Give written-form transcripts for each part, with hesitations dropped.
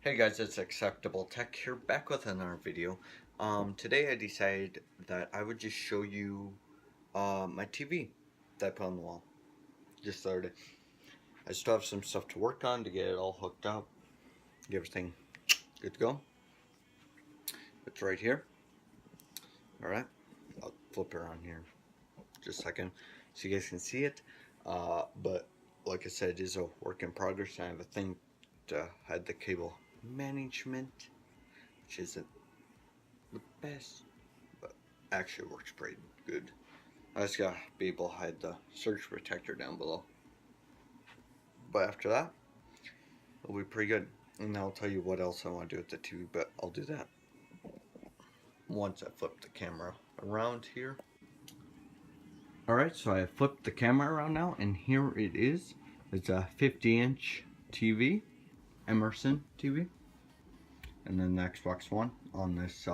Hey guys, it's Acceptable Tech here, back with another video. Today I decided that I would just show you my TV that I put on the wall. Just started. I still have some stuff to work on to get it all hooked up, get everything good to go. It's right here. Alright, I'll flip it around here just a second so you guys can see it. But like I said, it is a work in progress. I have a thing to hide the cable management, which isn't the best, but actually works pretty good. I just gotta be able to hide the surge protector down below. But after that, it'll be pretty good. And I'll tell you what else I want to do with the TV, but I'll do that once I flip the camera around here. Alright, so I flipped the camera around now, and here it is. It's a 50-inch TV, Emerson TV. And then the Xbox One on this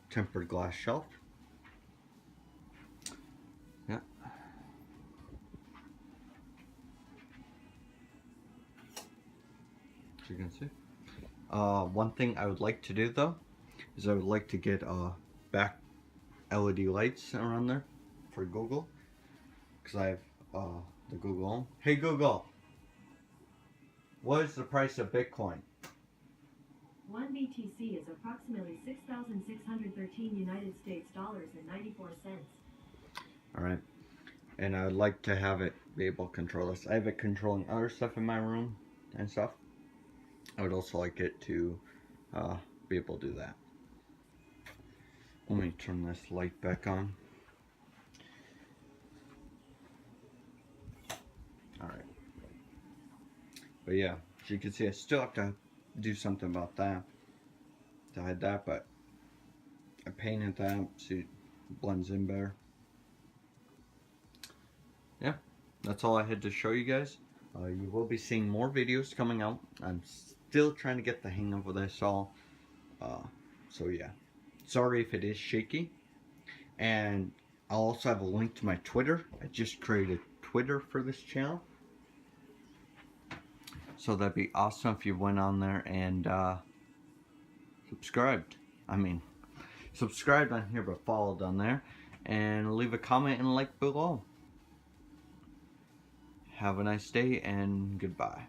tempered glass shelf. Yeah. As you can see. One thing I would like to do though is I would like to get back LED lights around there for Google, because I have the Google Home. Hey Google, what is the price of Bitcoin? One BTC is approximately 6,613 United States dollars and 94 cents. Alright, and I would like to have it be able to control this. I have it controlling other stuff in my room and stuff. I would also like it to be able to do that. Let me turn this light back on. Alright. But yeah, as you can see, I still have to do something about that to hide that, but I painted that so it blends in better. Yeah, that's all I had to show you guys. You will be seeing more videos coming out. I'm still trying to get the hang of this all. So yeah, sorry if it is shaky. And I'll also have a link to my Twitter. I just created Twitter for this channel. So that'd be awesome if you went on there and subscribed. Subscribed on here, but followed on there. And leave a comment and like below. Have a nice day and goodbye.